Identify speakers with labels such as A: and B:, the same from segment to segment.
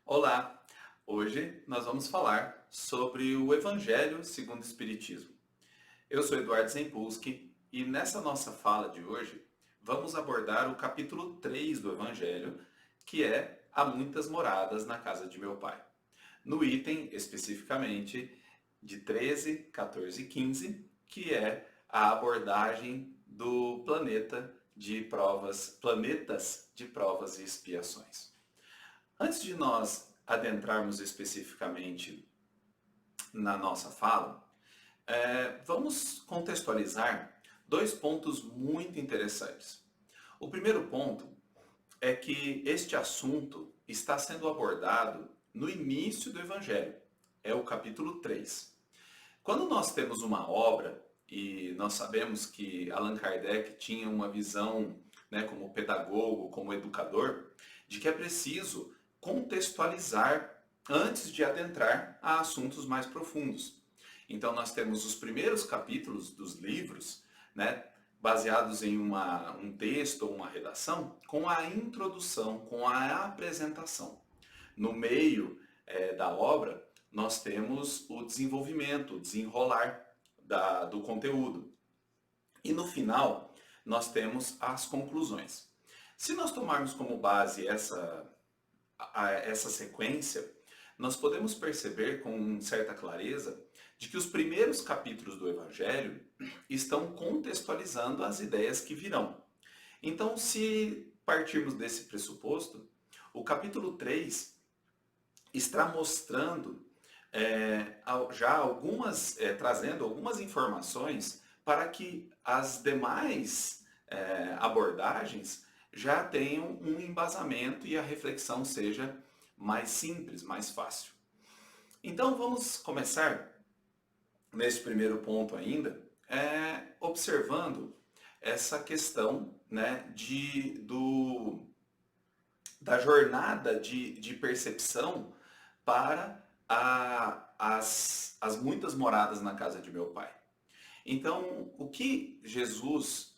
A: Olá! Hoje nós vamos falar sobre o Evangelho segundo o Espiritismo. Eu sou Eduardo Zempulski e nessa nossa fala de hoje vamos abordar o capítulo 3 do Evangelho, que é Há muitas moradas na casa de meu pai. No item especificamente de 13, 14 e 15, que é a abordagem do planetas de provas e expiações. Antes de nós adentrarmos especificamente na nossa fala, vamos contextualizar dois pontos muito interessantes. O primeiro ponto é que este assunto está sendo abordado no início do Evangelho, é o capítulo 3. Quando nós temos uma obra, e nós sabemos que Allan Kardec tinha uma visão, né, como pedagogo, como educador, de que é preciso contextualizar antes de adentrar a assuntos mais profundos. Então nós temos os primeiros capítulos dos livros, né, baseados em um texto ou uma redação, com a introdução, com a apresentação. No meio da obra, nós temos o desenvolvimento, o desenrolar do conteúdo. E no final, nós temos as conclusões. Se nós tomarmos como base essa sequência, nós podemos perceber com certa clareza de que os primeiros capítulos do Evangelho estão contextualizando as ideias que virão. Então, se partirmos desse pressuposto, o capítulo 3 está mostrando trazendo algumas informações para que as demais abordagens já tenham um embasamento e a reflexão seja mais simples, mais fácil. Então vamos começar nesse primeiro ponto ainda, observando essa questão, né, da jornada de percepção para as muitas moradas na casa de meu pai. Então, o que Jesus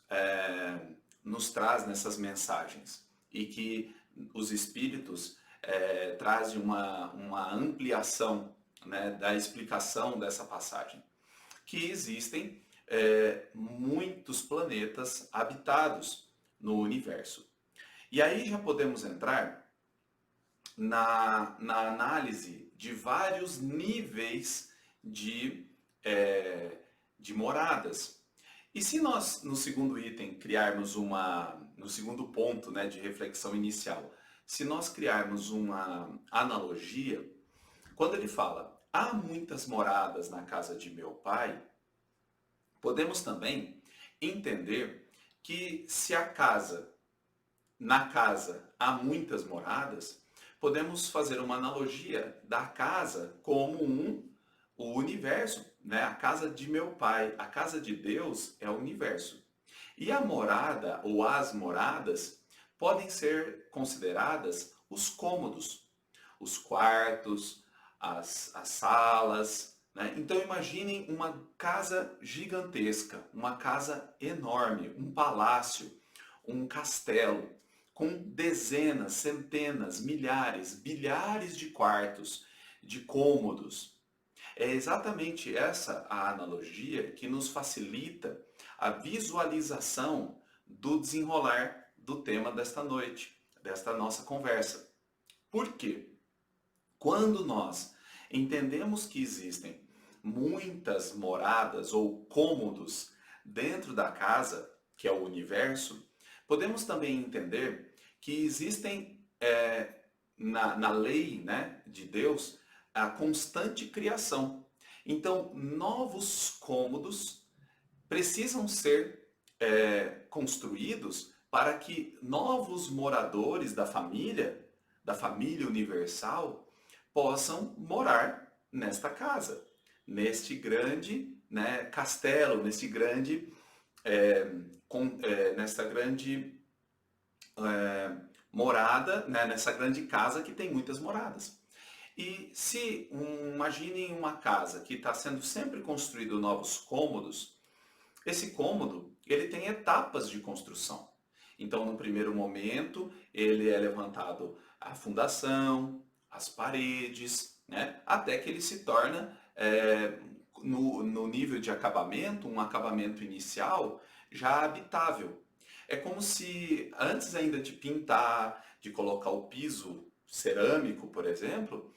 A: nos traz nessas mensagens e que os Espíritos trazem uma ampliação, né, da explicação dessa passagem? Que existem muitos planetas habitados no universo. E aí já podemos entrar na análise de vários níveis de moradas. E se nós, no segundo item, no segundo ponto, né, de reflexão inicial, se nós criarmos uma analogia, quando ele fala, há muitas moradas na casa de meu pai, podemos também entender que se na casa há muitas moradas, podemos fazer uma analogia da casa como o universo, né? A casa de meu pai, a casa de Deus é o universo. E a morada ou as moradas podem ser consideradas os cômodos, os quartos, as salas, né? Então imaginem uma casa gigantesca, uma casa enorme, um palácio, um castelo, com dezenas, centenas, milhares, bilhares de quartos, de cômodos. É exatamente essa a analogia que nos facilita a visualização do desenrolar do tema desta noite, desta nossa conversa. Por quê? Quando nós entendemos que existem muitas moradas ou cômodos dentro da casa, que é o universo, podemos também entender que existem na lei, né, de Deus a constante criação. Então, novos cômodos precisam ser construídos para que novos moradores da família universal, possam morar nesta casa, neste grande, né, castelo, nessa grande morada, né, nessa grande casa que tem muitas moradas. E se imaginem uma casa que está sendo sempre construído novos cômodos, esse cômodo ele tem etapas de construção. Então, no primeiro momento, ele é levantado a fundação, as paredes, né? Até que ele se torna, no nível de acabamento, um acabamento inicial já habitável. É como se antes ainda de pintar, de colocar o piso cerâmico, por exemplo,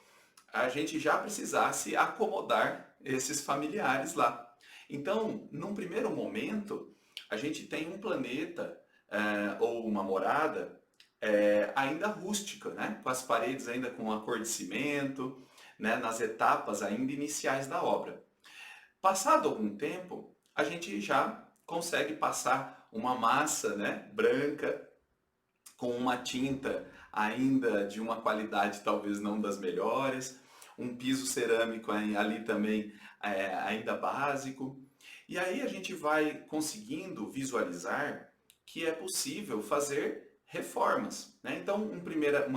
A: a gente já precisasse acomodar esses familiares lá. Então, num primeiro momento, a gente tem um planeta ou uma morada ainda rústica, né? Com as paredes ainda com a cor de cimento, né? Nas etapas ainda iniciais da obra. Passado algum tempo, a gente já consegue passar uma massa, né, branca com uma tinta ainda de uma qualidade talvez não das melhores, um piso cerâmico ali também ainda básico. E aí a gente vai conseguindo visualizar que é possível fazer reformas, né? Então, uma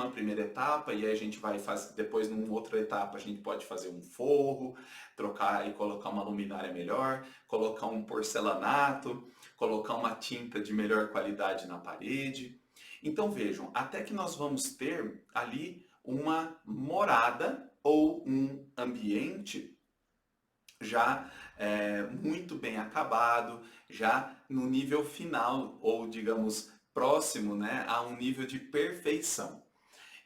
A: primeira etapa, e aí a gente vai fazer, depois numa outra etapa a gente pode fazer um forro, trocar e colocar uma luminária melhor, colocar um porcelanato, colocar uma tinta de melhor qualidade na parede. Então vejam, até que nós vamos ter ali uma morada ou um ambiente já muito bem acabado, já no nível final, ou digamos próximo, né, a um nível de perfeição.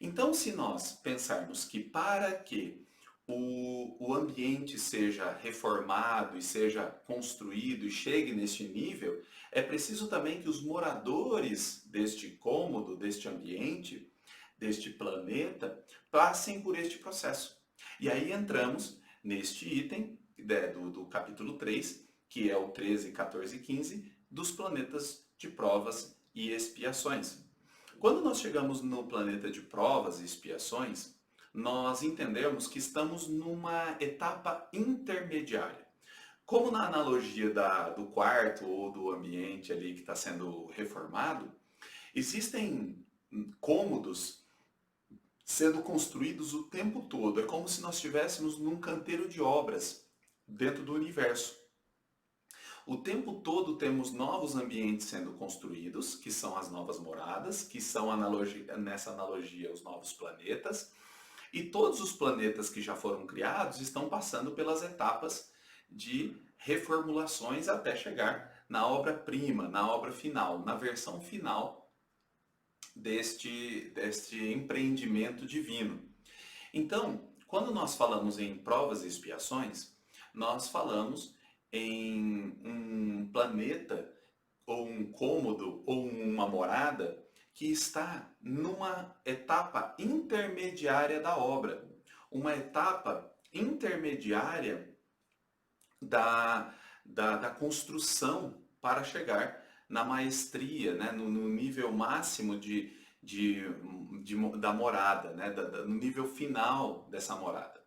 A: Então, se nós pensarmos que para que o ambiente seja reformado e seja construído e chegue neste nível, é preciso também que os moradores deste cômodo, deste ambiente, deste planeta, passem por este processo. E aí entramos neste item do capítulo 3, que é o 13, 14 e 15, dos planetas de provas e expiações. Quando nós chegamos no planeta de provas e expiações, nós entendemos que estamos numa etapa intermediária. Como na analogia do quarto ou do ambiente ali que está sendo reformado, existem cômodos sendo construídos o tempo todo. É como se nós estivéssemos num canteiro de obras dentro do universo. O tempo todo temos novos ambientes sendo construídos, que são as novas moradas, que são nessa analogia os novos planetas, e todos os planetas que já foram criados estão passando pelas etapas de reformulações até chegar na obra-prima, na obra final, na versão final deste empreendimento divino. Então, quando nós falamos em provas e expiações, nós falamos em um planeta, ou um cômodo, ou uma morada que está numa etapa intermediária da obra, uma etapa intermediária da construção para chegar na maestria, né, no nível máximo da morada, né, no nível final dessa morada.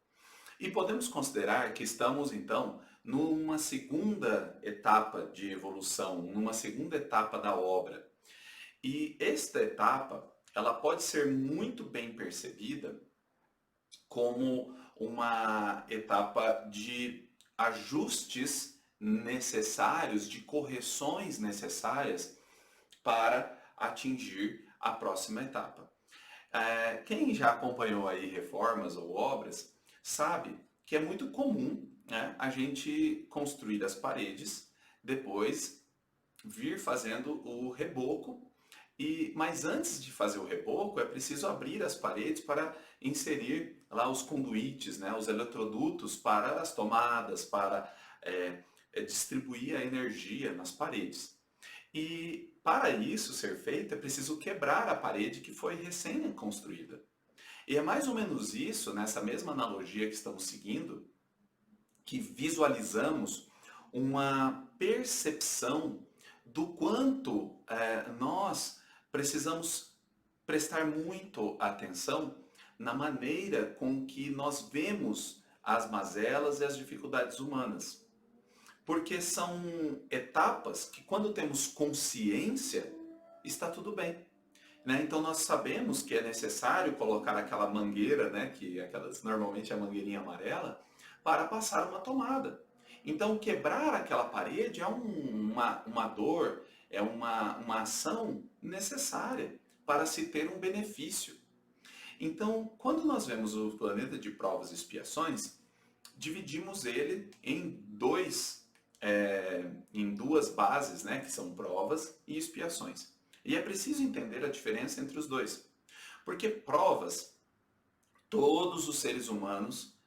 A: E podemos considerar que estamos, então, numa segunda etapa de evolução, numa segunda etapa da obra. E esta etapa, ela pode ser muito bem percebida como uma etapa de ajustes necessários, de correções necessárias para atingir a próxima etapa. Quem já acompanhou aí reformas ou obras sabe que é muito comum, né, a gente construir as paredes, depois vir fazendo o reboco. Mas antes de fazer o reboco, é preciso abrir as paredes para inserir lá os conduítes, né, os eletrodutos para as tomadas, para distribuir a energia nas paredes. E para isso ser feito, é preciso quebrar a parede que foi recém-construída. E é mais ou menos isso, nessa mesma analogia que estamos seguindo, que visualizamos uma percepção do quanto nós precisamos prestar muito atenção na maneira com que nós vemos as mazelas e as dificuldades humanas. Porque são etapas que, quando temos consciência, está tudo bem. Né? Então nós sabemos que é necessário colocar aquela mangueira, né, normalmente é a mangueirinha amarela, para passar uma tomada. Então quebrar aquela parede é uma dor, é uma ação necessária para se ter um benefício. Então, quando nós vemos o planeta de provas e expiações, dividimos ele em duas bases, né, que são provas e expiações. E é preciso entender a diferença entre os dois. Porque provas, todos os seres humanos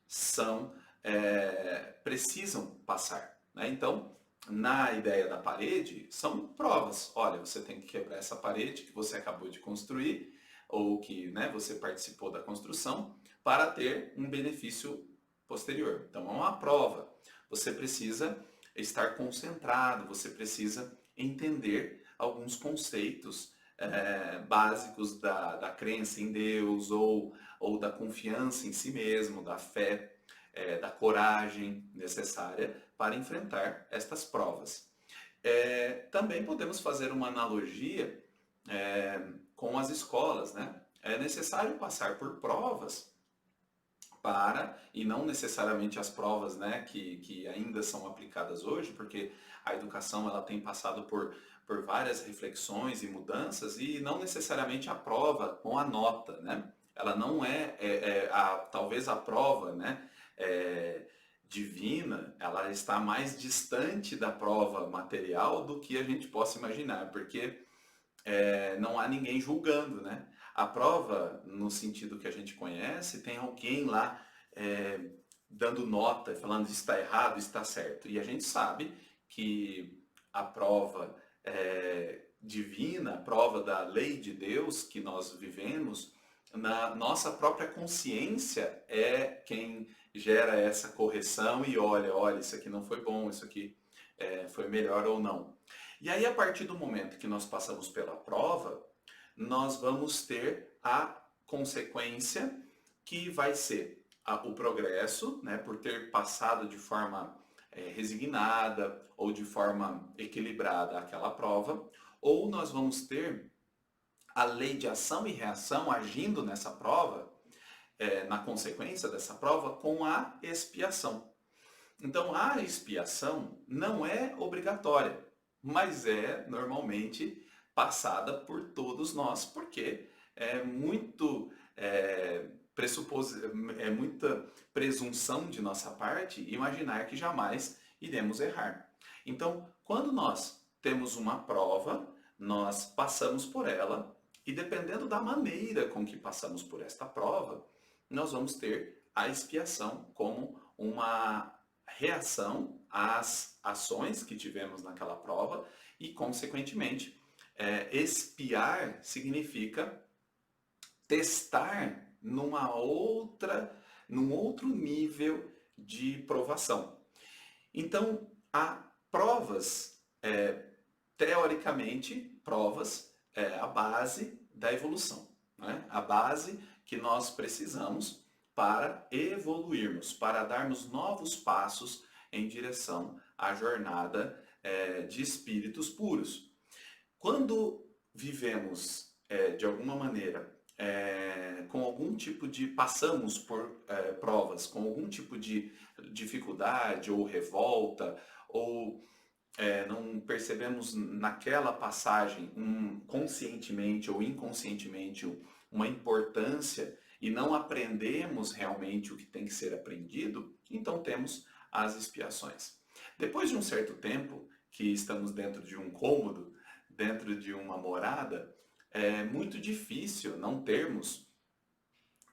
A: precisam passar. Né? Então, na ideia da parede, são provas. Olha, você tem que quebrar essa parede que você acabou de construir, ou que, né, você participou da construção, para ter um benefício posterior. Então, é uma prova. Você precisa estar concentrado, você precisa entender alguns conceitos básicos da crença em Deus, ou da confiança em si mesmo, da fé, da coragem necessária para enfrentar estas provas. Também podemos fazer uma analogia com as escolas, né? É necessário passar por provas e não necessariamente as provas, né, que ainda são aplicadas hoje, porque a educação ela tem passado por várias reflexões e mudanças, e não necessariamente a prova com a nota, né? Ela não talvez a prova, né, divina, ela está mais distante da prova material do que a gente possa imaginar, porque não há ninguém julgando, né? A prova, no sentido que a gente conhece, tem alguém lá dando nota, falando está errado, está certo. E a gente sabe que a prova divina, a prova da lei de Deus que nós vivemos, na nossa própria consciência é quem gera essa correção e olha, isso aqui não foi bom, isso aqui foi melhor ou não. E aí, a partir do momento que nós passamos pela prova, nós vamos ter a consequência que vai ser o progresso, né, por ter passado de forma resignada ou de forma equilibrada aquela prova, ou nós vamos ter a lei de ação e reação agindo nessa prova, na consequência dessa prova, com a expiação. Então, a expiação não é obrigatória, mas é normalmente passada por todos nós, porque é muita presunção de nossa parte imaginar que jamais iremos errar. Então, quando nós temos uma prova, nós passamos por ela, e dependendo da maneira com que passamos por esta prova, nós vamos ter a expiação como uma reação às ações que tivemos naquela prova e, consequentemente, expiar significa testar num outro nível de provação. Então, há provas, teoricamente, provas a base da evolução, né? A base que nós precisamos para evoluirmos, para darmos novos passos em direção à jornada de espíritos puros. Quando vivemos, de alguma maneira, com algum tipo de... passamos por provas, com algum tipo de dificuldade ou revolta, ou não percebemos naquela passagem, conscientemente ou inconscientemente, uma importância, e não aprendemos realmente o que tem que ser aprendido, então temos as expiações. Depois de um certo tempo que estamos dentro de um cômodo, dentro de uma morada, é muito difícil não termos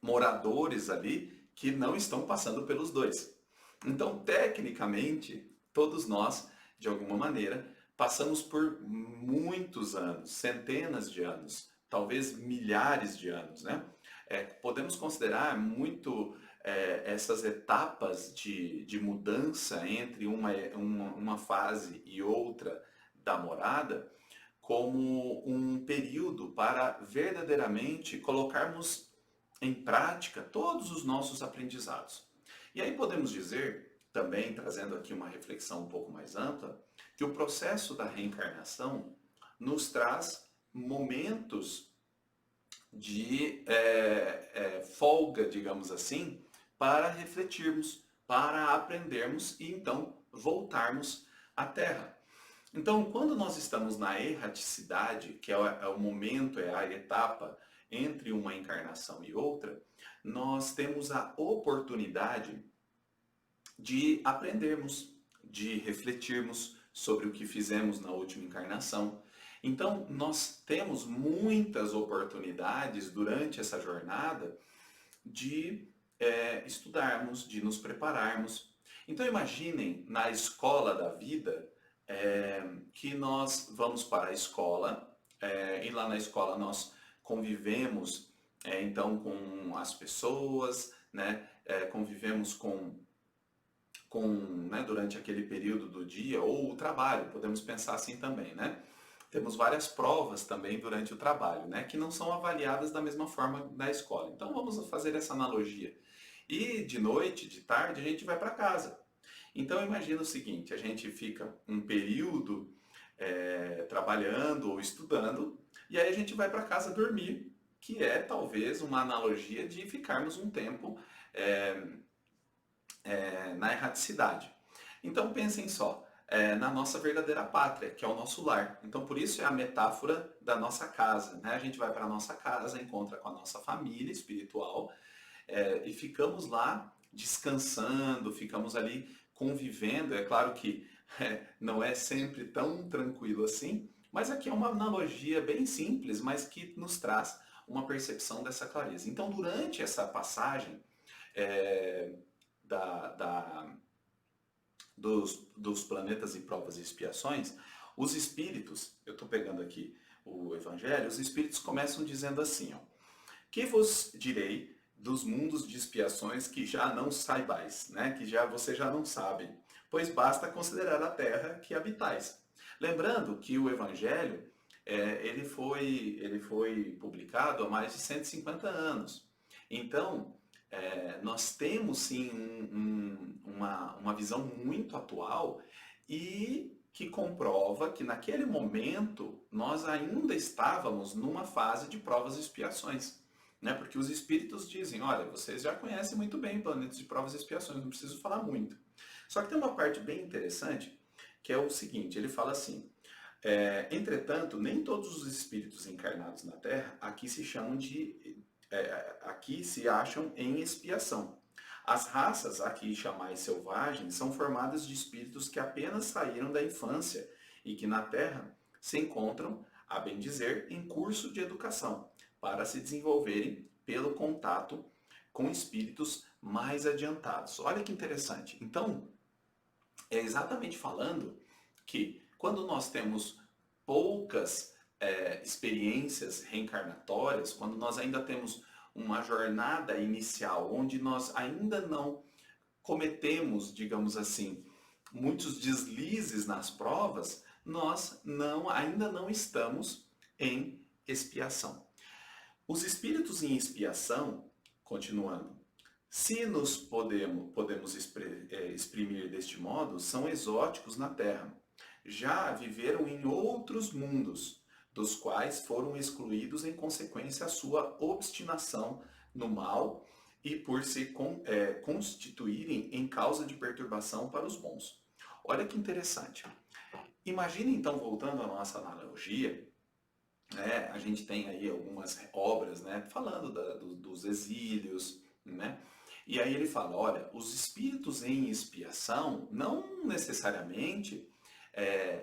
A: moradores ali que não estão passando pelos dois. Então, tecnicamente, todos nós, de alguma maneira, passamos por muitos anos, centenas de anos, talvez milhares de anos, né? Podemos considerar muito essas etapas de mudança entre uma fase e outra da morada como um período para verdadeiramente colocarmos em prática todos os nossos aprendizados. E aí podemos dizer, também trazendo aqui uma reflexão um pouco mais ampla, que o processo da reencarnação nos traz momentos de folga, digamos assim, para refletirmos, para aprendermos e então voltarmos à Terra. Então, quando nós estamos na erraticidade, que é o momento, é a etapa entre uma encarnação e outra, nós temos a oportunidade de aprendermos, de refletirmos sobre o que fizemos na última encarnação. Então, nós temos muitas oportunidades durante essa jornada de estudarmos, de nos prepararmos. Então, imaginem na escola da vida que nós vamos para a escola e lá na escola nós convivemos então com as pessoas, né? Convivemos né, durante aquele período do dia, ou o trabalho, podemos pensar assim também, né? Temos várias provas também durante o trabalho, né, que não são avaliadas da mesma forma na escola. Então vamos fazer essa analogia. E de noite, de tarde, a gente vai para casa. Então imagina o seguinte, a gente fica um período trabalhando ou estudando, e aí a gente vai para casa dormir, que é talvez uma analogia de ficarmos um tempo é, na erraticidade. Então pensem só, na nossa verdadeira pátria, que é o nosso lar. Então por isso é a metáfora da nossa casa, né? A gente vai para a nossa casa, encontra com a nossa família espiritual e ficamos lá descansando, ficamos ali convivendo. É claro que não é sempre tão tranquilo assim, mas aqui é uma analogia bem simples, mas que nos traz uma percepção dessa clareza. Então durante essa passagem é, dos planetas e provas e expiações, os espíritos, eu estou pegando aqui o Evangelho, os espíritos começam dizendo assim, ó, que vos direi dos mundos de expiações que já não saibais, né? Que você já não sabe, pois basta considerar a terra que habitais. Lembrando que o Evangelho ele foi publicado há mais de 150 anos. Então, nós temos sim uma visão muito atual e que comprova que naquele momento nós ainda estávamos numa fase de provas e expiações. Né? Porque os espíritos dizem, olha, vocês já conhecem muito bem planetas de provas e expiações, não preciso falar muito. Só que tem uma parte bem interessante, que é o seguinte, ele fala assim, entretanto, nem todos os espíritos encarnados na Terra aqui se chamam aqui se acham em expiação. As raças aqui chamais selvagens são formadas de espíritos que apenas saíram da infância e que na Terra se encontram, a bem dizer, em curso de educação, para se desenvolverem pelo contato com espíritos mais adiantados. Olha que interessante. Então, é exatamente falando que quando nós temos poucas experiências reencarnatórias, quando nós ainda temos uma jornada inicial, onde nós ainda não cometemos, digamos assim, muitos deslizes nas provas, nós ainda não estamos em expiação. Os espíritos em expiação, continuando, se nos podemos exprimir deste modo, são exóticos na Terra. Já viveram em outros mundos, dos quais foram excluídos em consequência à sua obstinação no mal e por se constituírem em causa de perturbação para os bons. Olha que interessante. Imagine então, voltando à nossa analogia, né, a gente tem aí algumas obras, né, falando dos exílios, né? E aí ele fala, olha, os espíritos em expiação não necessariamente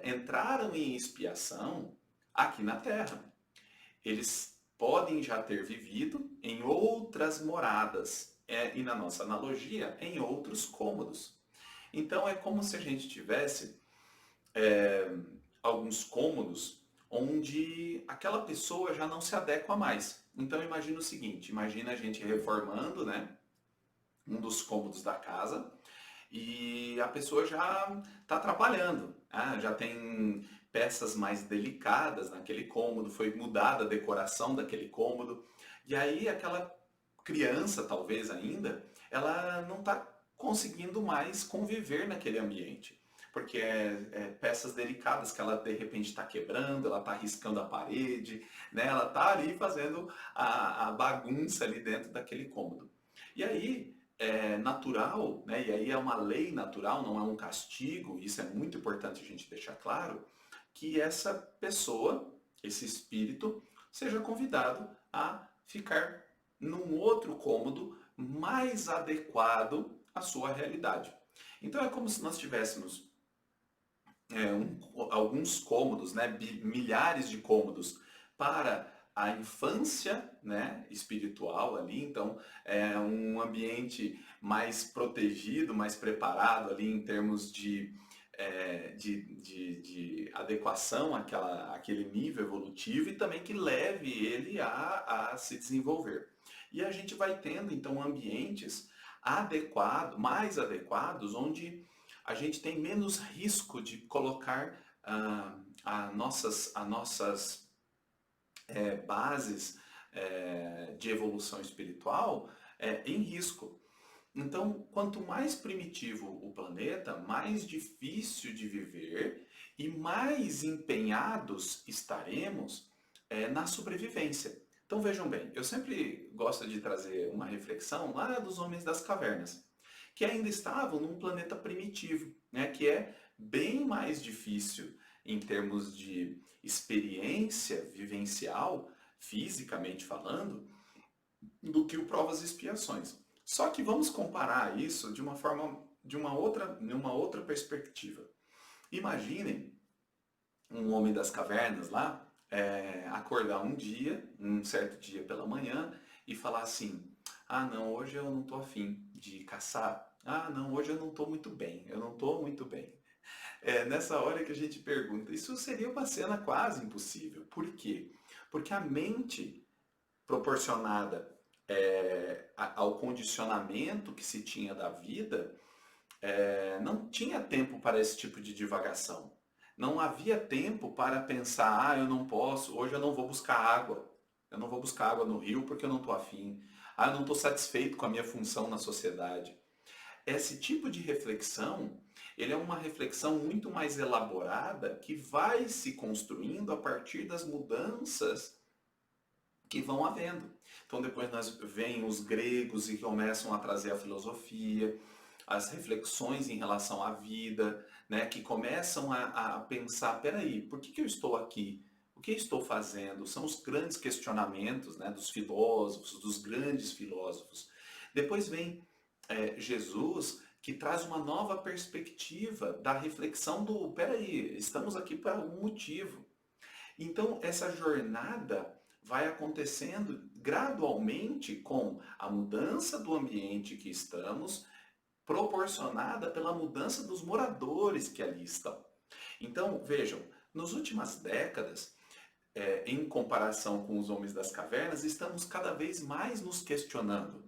A: entraram em expiação aqui na Terra. Eles podem já ter vivido em outras moradas, e na nossa analogia, em outros cômodos. Então é como se a gente tivesse alguns cômodos onde aquela pessoa já não se adequa mais. Então imagina o seguinte, imagina a gente reformando, né, um dos cômodos da casa, e a pessoa já está atrapalhando, já tem peças mais delicadas naquele cômodo, foi mudada a decoração daquele cômodo, e aí aquela criança, talvez ainda, ela não está conseguindo mais conviver naquele ambiente, porque peças delicadas que ela de repente está quebrando, ela está riscando a parede, né? Ela está ali fazendo a bagunça ali dentro daquele cômodo. E aí é natural, né? E aí é uma lei natural, não é um castigo, isso é muito importante a gente deixar claro, que essa pessoa, esse espírito, seja convidado a ficar num outro cômodo mais adequado à sua realidade. Então é como se nós tivéssemos alguns cômodos, né, milhares de cômodos para a infância, né, espiritual ali, então é um ambiente mais protegido, mais preparado ali em termos de adequação àquele nível evolutivo e também que leve ele a se desenvolver. E a gente vai tendo então ambientes mais adequados, onde a gente tem menos risco de colocar as nossas bases de evolução espiritual em risco. Então, quanto mais primitivo o planeta, mais difícil de viver e mais empenhados estaremos na sobrevivência. Então vejam bem, eu sempre gosto de trazer uma reflexão lá dos homens das cavernas, que ainda estavam num planeta primitivo, né, que é bem mais difícil em termos de experiência vivencial, fisicamente falando, do que o provas e expiações. Só que vamos comparar isso de uma forma, de uma outra perspectiva. Imaginem um homem das cavernas lá, acordar um certo dia pela manhã, e falar assim: ah não, hoje eu não estou afim de caçar. Ah não, hoje eu não estou muito bem, eu não estou muito bem. É nessa hora que a gente pergunta, isso seria uma cena quase impossível. Por quê? Porque a mente proporcionada ao condicionamento que se tinha da vida, não tinha tempo para esse tipo de divagação. Não havia tempo para pensar, ah, eu não posso, hoje eu não vou buscar água. Eu não vou buscar água no rio porque eu não estou afim. Ah, eu não estou satisfeito com a minha função na sociedade. Esse tipo de reflexão, ele é uma reflexão muito mais elaborada que vai se construindo a partir das mudanças que vão havendo. Então depois vêm os gregos e começam a trazer a filosofia, as reflexões em relação à vida, né, que começam a pensar, peraí, por que eu estou aqui? O que eu estou fazendo? São os grandes questionamentos, né, dos filósofos, dos grandes filósofos. Depois vem Jesus, que traz uma nova perspectiva da reflexão do, peraí, estamos aqui por algum motivo. Então, essa jornada vai acontecendo gradualmente com a mudança do ambiente que estamos, proporcionada pela mudança dos moradores que ali estão. Então, vejam, nas últimas décadas, em comparação com os homens das cavernas, estamos cada vez mais nos questionando.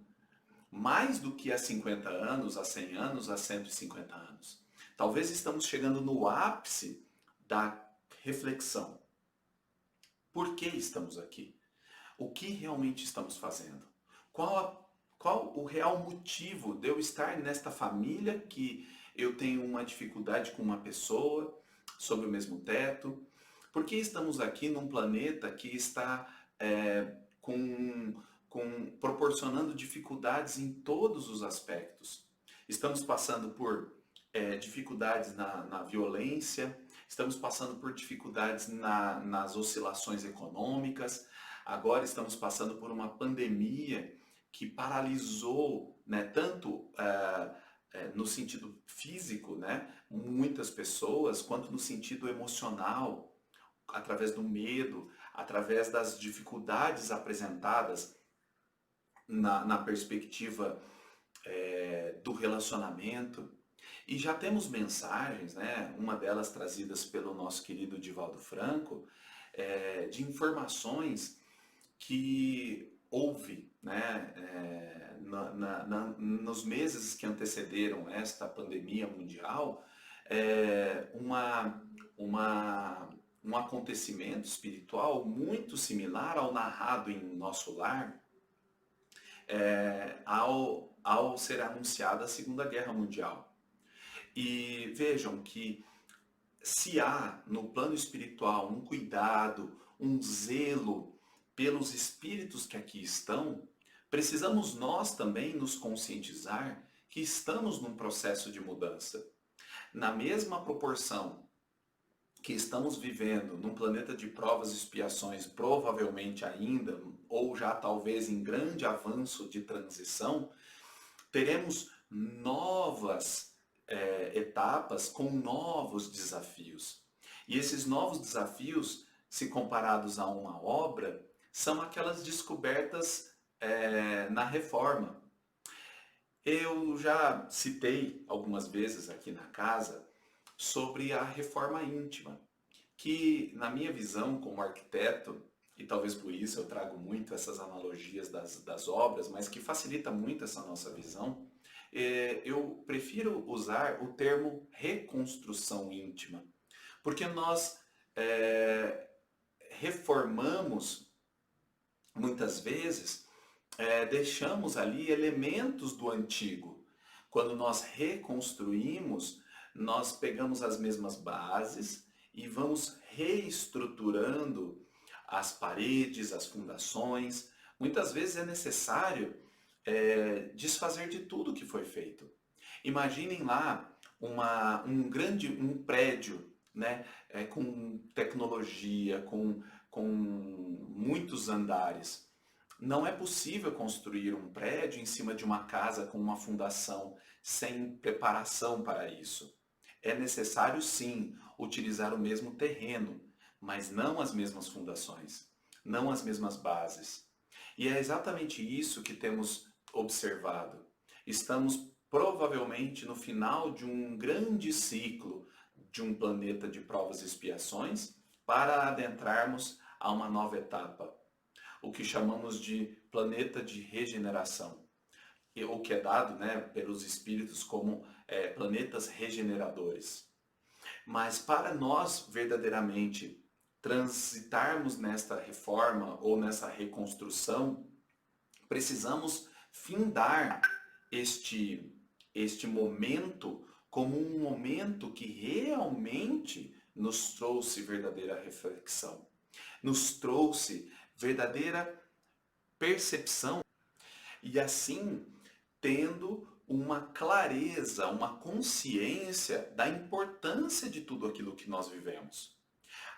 A: Mais do que há 50 anos, há 100 anos, há 150 anos. Talvez estamos chegando no ápice da reflexão. Por que estamos aqui? O que realmente estamos fazendo? Qual o real motivo de eu estar nesta família que eu tenho uma dificuldade com uma pessoa sob o mesmo teto? Por que estamos aqui num planeta que está proporcionando dificuldades em todos os aspectos? Estamos passando por dificuldades na violência, estamos passando por dificuldades nas oscilações econômicas, agora estamos passando por uma pandemia que paralisou, né, tanto no sentido físico, né, muitas pessoas, quanto no sentido emocional, através do medo, através das dificuldades apresentadas na perspectiva do relacionamento. E já temos mensagens, né, uma delas trazidas pelo nosso querido Divaldo Franco, de informações que houve, né, nos meses que antecederam esta pandemia mundial, um acontecimento espiritual muito similar ao narrado em Nosso Lar, ao ser anunciada a Segunda Guerra Mundial. E vejam que se há no plano espiritual um cuidado, um zelo pelos espíritos que aqui estão, precisamos nós também nos conscientizar que estamos num processo de mudança. Na mesma proporção que estamos vivendo num planeta de provas e expiações, provavelmente ainda ou já talvez em grande avanço de transição, teremos novas etapas com novos desafios. E esses novos desafios, se comparados a uma obra, são aquelas descobertas na reforma. Eu já citei algumas vezes aqui na casa sobre a reforma íntima, que na minha visão como arquiteto, e talvez por isso eu trago muito essas analogias das obras, mas que facilita muito essa nossa visão, eu prefiro usar o termo reconstrução íntima, porque nós reformamos muitas vezes, deixamos ali elementos do antigo. Quando nós reconstruímos, nós pegamos as mesmas bases e vamos reestruturando as paredes, as fundações. Muitas vezes é necessário desfazer de tudo que foi feito. Imaginem lá um prédio, né, com tecnologia, com muitos andares. Não é possível construir um prédio em cima de uma casa com uma fundação sem preparação para isso. É necessário sim utilizar o mesmo terreno, mas não as mesmas fundações, não as mesmas bases. E é exatamente isso que temos observado. Estamos provavelmente no final de um grande ciclo de um planeta de provas e expiações para adentrarmos a uma nova etapa, o que chamamos de planeta de regeneração, o que é dado, né, pelos espíritos como planetas regeneradores. Mas para nós verdadeiramente transitarmos nesta reforma ou nessa reconstrução, precisamos findar este momento como um momento que realmente nos trouxe verdadeira reflexão, nos trouxe verdadeira percepção e assim tendo uma clareza, uma consciência da importância de tudo aquilo que nós vivemos.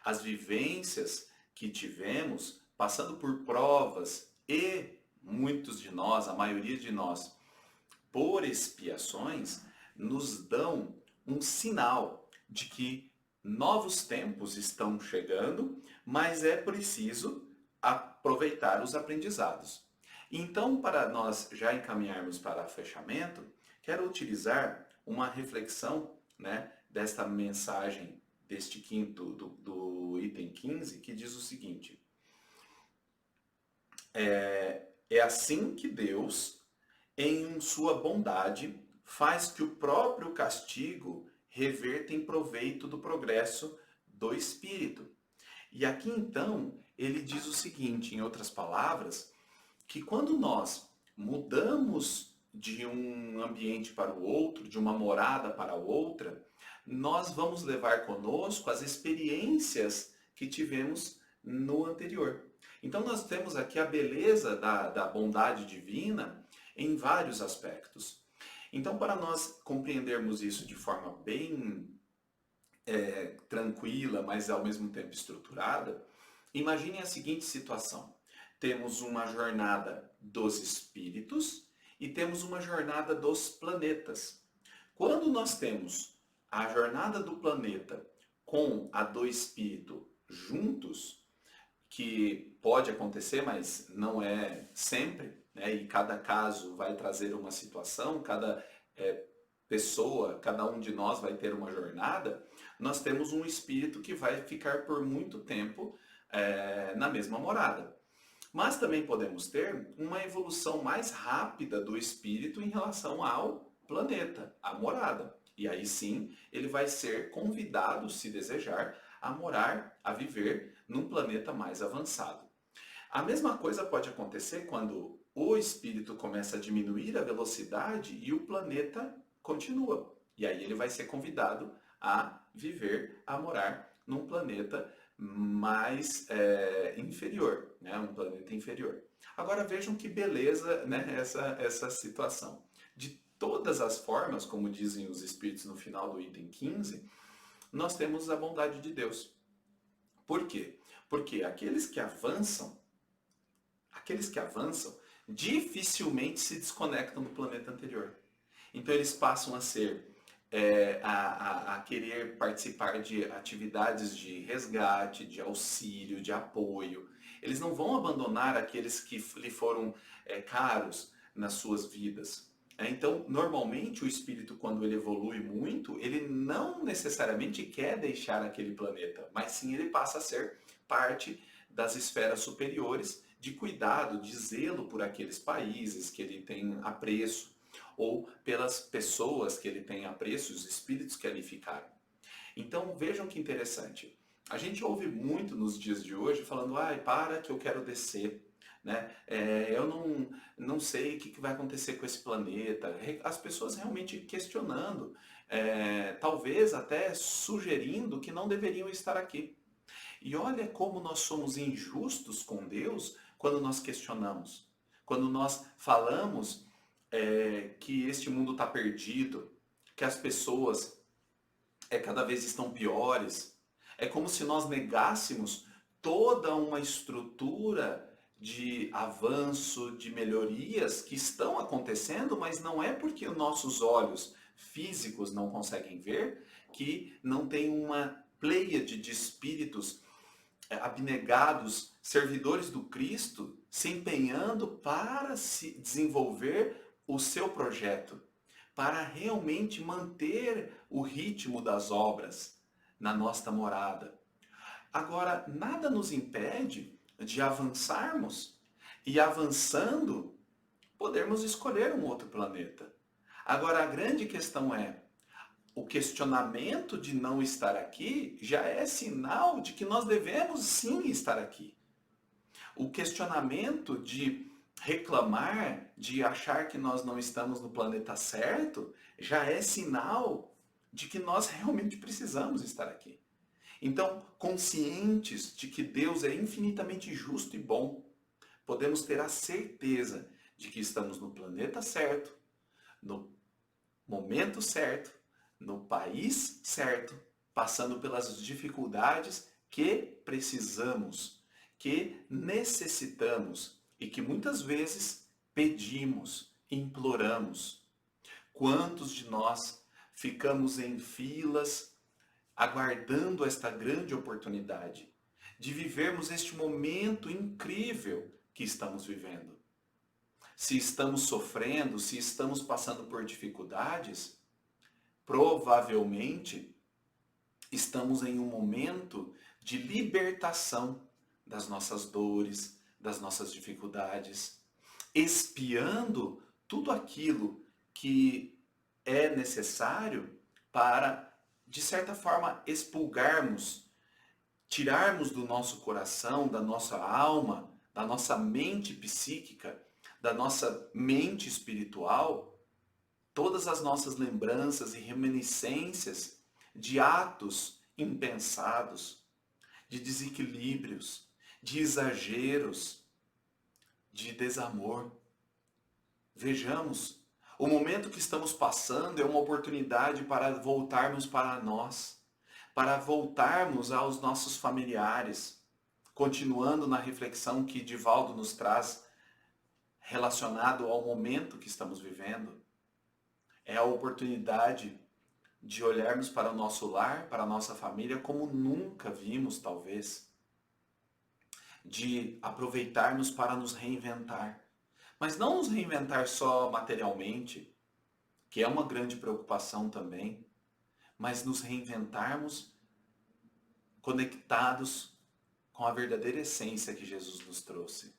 A: As vivências que tivemos, passando por provas e muitos de nós, a maioria de nós, por expiações, nos dão um sinal de que novos tempos estão chegando, mas é preciso aproveitar os aprendizados. Então, para nós já encaminharmos para fechamento, quero utilizar uma reflexão, né, desta mensagem, deste quinto, do item 15, que diz o seguinte: é assim que Deus, em sua bondade, faz que o próprio castigo reverta em proveito do progresso do espírito. E aqui então, ele diz o seguinte, em outras palavras, que quando nós mudamos de um ambiente para o outro, de uma morada para outra, nós vamos levar conosco as experiências que tivemos no anterior. Então nós temos aqui a beleza da bondade divina em vários aspectos. Então, para nós compreendermos isso de forma bem tranquila, mas ao mesmo tempo estruturada, imagine a seguinte situação. Temos uma jornada dos espíritos e temos uma jornada dos planetas. Quando nós temos a jornada do planeta com a do espírito juntos, que pode acontecer, mas não é sempre, né? E cada caso vai trazer uma situação, cada pessoa, cada um de nós vai ter uma jornada, nós temos um espírito que vai ficar por muito tempo na mesma morada. Mas também podemos ter uma evolução mais rápida do espírito em relação ao planeta, à morada. E aí sim, ele vai ser convidado, se desejar, a morar, a viver num planeta mais avançado. A mesma coisa pode acontecer quando o espírito começa a diminuir a velocidade e o planeta continua. E aí ele vai ser convidado a viver, a morar num planeta mais inferior, né? Um planeta inferior. Agora vejam que beleza, né, essa situação. De todas as formas, como dizem os espíritos no final do item 15, nós temos a bondade de Deus. Por quê? Porque aqueles que avançam aqueles que avançam, dificilmente se desconectam do planeta anterior. Então eles passam a ser, a querer participar de atividades de resgate, de auxílio, de apoio. Eles não vão abandonar aqueles que lhe foram caros nas suas vidas. Então, normalmente o espírito, quando ele evolui muito, ele não necessariamente quer deixar aquele planeta, mas sim ele passa a ser parte das esferas superiores de cuidado, de zelo por aqueles países que ele tem apreço, ou pelas pessoas que ele tem apreço, os espíritos que ali ficaram. Então vejam que interessante. A gente ouve muito nos dias de hoje falando, ai, para que eu quero descer. Né? Eu não sei o que vai acontecer com esse planeta. As pessoas realmente questionando, talvez até sugerindo que não deveriam estar aqui. E olha como nós somos injustos com Deus quando nós questionamos. Quando nós falamos que este mundo está perdido, que as pessoas cada vez estão piores. É como se nós negássemos toda uma estrutura de avanço, de melhorias que estão acontecendo, mas não é porque os nossos olhos físicos não conseguem ver que não tem uma pleiade de espíritos abnegados, servidores do Cristo, se empenhando para se desenvolver o seu projeto, para realmente manter o ritmo das obras na nossa morada. Agora, nada nos impede de avançarmos e avançando, podermos escolher um outro planeta. Agora, a grande questão é, o questionamento de não estar aqui já é sinal de que nós devemos sim estar aqui. O questionamento de reclamar, de achar que nós não estamos no planeta certo, já é sinal de que nós realmente precisamos estar aqui. Então, conscientes de que Deus é infinitamente justo e bom, podemos ter a certeza de que estamos no planeta certo, no momento certo, no país certo, passando pelas dificuldades que precisamos, que necessitamos e que muitas vezes pedimos, imploramos. Quantos de nós ficamos em filas aguardando esta grande oportunidade de vivermos este momento incrível que estamos vivendo? Se estamos sofrendo, se estamos passando por dificuldades, provavelmente estamos em um momento de libertação das nossas dores, das nossas dificuldades, expiando tudo aquilo que é necessário para, de certa forma, expurgarmos, tirarmos do nosso coração, da nossa alma, da nossa mente psíquica, da nossa mente espiritual, todas as nossas lembranças e reminiscências de atos impensados, de desequilíbrios, de exageros, de desamor. Vejamos, o momento que estamos passando é uma oportunidade para voltarmos para nós, para voltarmos aos nossos familiares, continuando na reflexão que Divaldo nos traz relacionado ao momento que estamos vivendo. É a oportunidade de olharmos para o nosso lar, para a nossa família, como nunca vimos, talvez. De aproveitarmos para nos reinventar. Mas não nos reinventar só materialmente, que é uma grande preocupação também, mas nos reinventarmos conectados com a verdadeira essência que Jesus nos trouxe.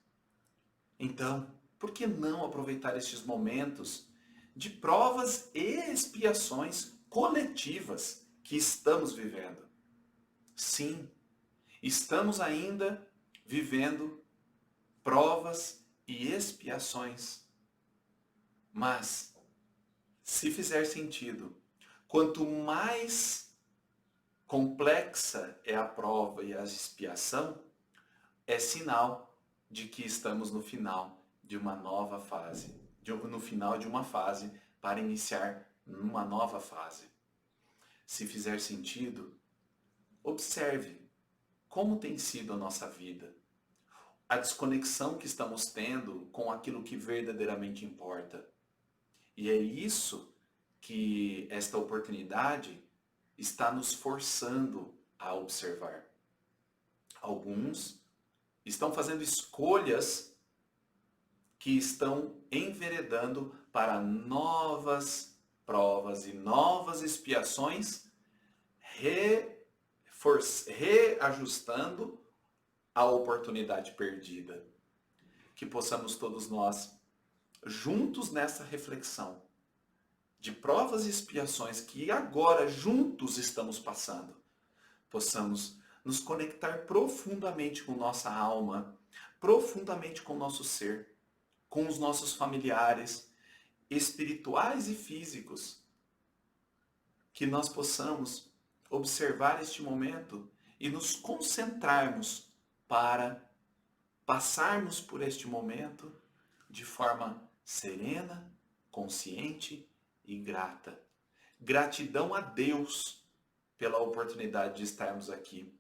A: Então, por que não aproveitar estes momentos de provas e expiações coletivas que estamos vivendo? Sim, estamos ainda vivendo provas e expiações. Mas, se fizer sentido, quanto mais complexa é a prova e a expiação, é sinal de que estamos no final de uma nova fase, no final de uma fase para iniciar uma nova fase. Se fizer sentido, observe como tem sido a nossa vida. a desconexão que estamos tendo com aquilo que verdadeiramente importa. E é isso que esta oportunidade está nos forçando a observar. Alguns estão fazendo escolhas que estão enveredando para novas provas e novas expiações, reajustando a oportunidade perdida. Que possamos todos nós, juntos nessa reflexão, de provas e expiações que agora juntos estamos passando, possamos nos conectar profundamente com nossa alma, profundamente com nosso ser, com os nossos familiares, espirituais e físicos, que nós possamos observar este momento e nos concentrarmos para passarmos por este momento de forma serena, consciente e grata. Gratidão a Deus pela oportunidade de estarmos aqui.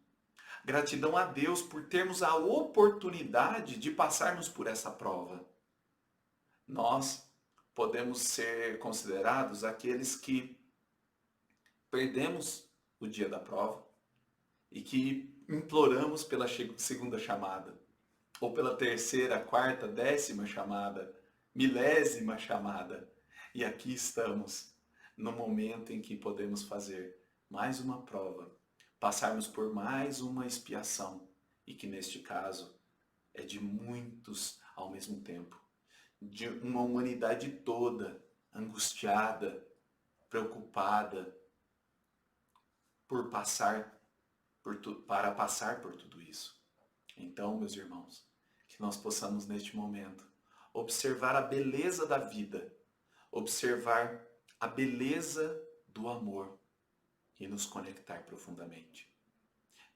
A: Gratidão a Deus por termos a oportunidade de passarmos por essa prova. Nós podemos ser considerados aqueles que perdemos o dia da prova e que imploramos pela segunda chamada, ou pela terceira, quarta, 10ª chamada, 1000ª chamada. E aqui estamos, no momento em que podemos fazer mais uma prova, passarmos por mais uma expiação, e que neste caso é de muitos ao mesmo tempo, de uma humanidade toda angustiada, preocupada para passar por tudo isso. Então, meus irmãos, que nós possamos neste momento observar a beleza da vida, observar a beleza do amor e nos conectar profundamente.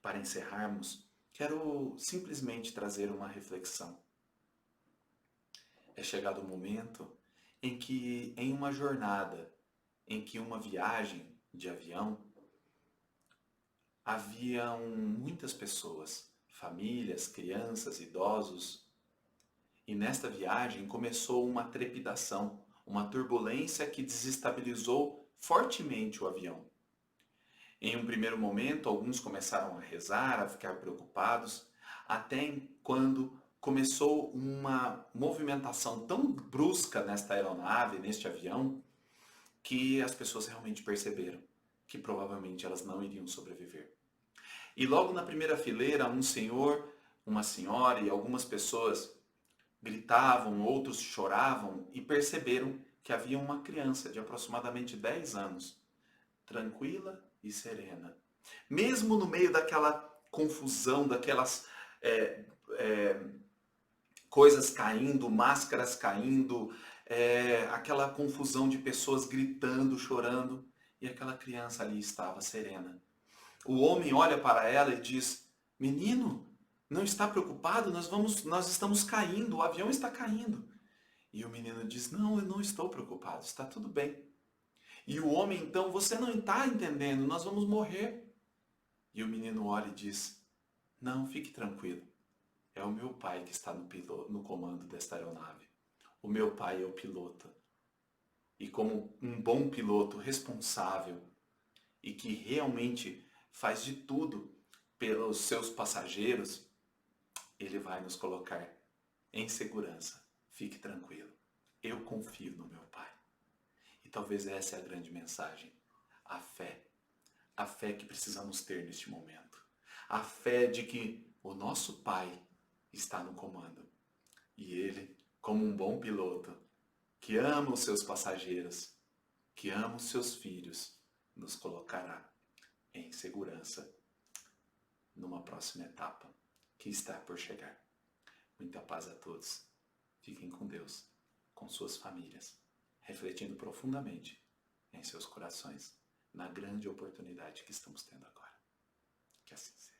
A: Para encerrarmos, quero simplesmente trazer uma reflexão. É chegado o momento em que, em uma jornada, em que uma viagem de avião, haviam muitas pessoas, famílias, crianças, idosos, e nesta viagem começou uma trepidação, uma turbulência que desestabilizou fortemente o avião. Em um primeiro momento, alguns começaram a rezar, a ficar preocupados, até quando começou uma movimentação tão brusca nesta aeronave, neste avião, que as pessoas realmente perceberam que provavelmente elas não iriam sobreviver. E logo na primeira fileira, um senhor, uma senhora e algumas pessoas gritavam, outros choravam e perceberam que havia uma criança de aproximadamente 10 anos, tranquila e serena. Mesmo no meio daquela confusão, daquelas coisas caindo, máscaras caindo, aquela confusão de pessoas gritando, chorando, e aquela criança ali estava serena. O homem olha para ela e diz: menino, não está preocupado? Nós estamos caindo, o avião está caindo. E o menino diz: não, eu não estou preocupado, está tudo bem. E o homem então: você não está entendendo, nós vamos morrer. E o menino olha e diz: não, fique tranquilo. É o meu pai que está no comando desta aeronave. O meu pai é o piloto. E como um bom piloto responsável e que realmente faz de tudo pelos seus passageiros, ele vai nos colocar em segurança. Fique tranquilo. Eu confio no meu pai. E talvez essa é a grande mensagem. A fé. A fé que precisamos ter neste momento. A fé de que o nosso pai está no comando. E ele, como um bom piloto, que ama os seus passageiros, que ama os seus filhos, nos colocará em segurança numa próxima etapa que está por chegar. Muita paz a todos. Fiquem com Deus, com suas famílias, refletindo profundamente em seus corações na grande oportunidade que estamos tendo agora. Que assim seja.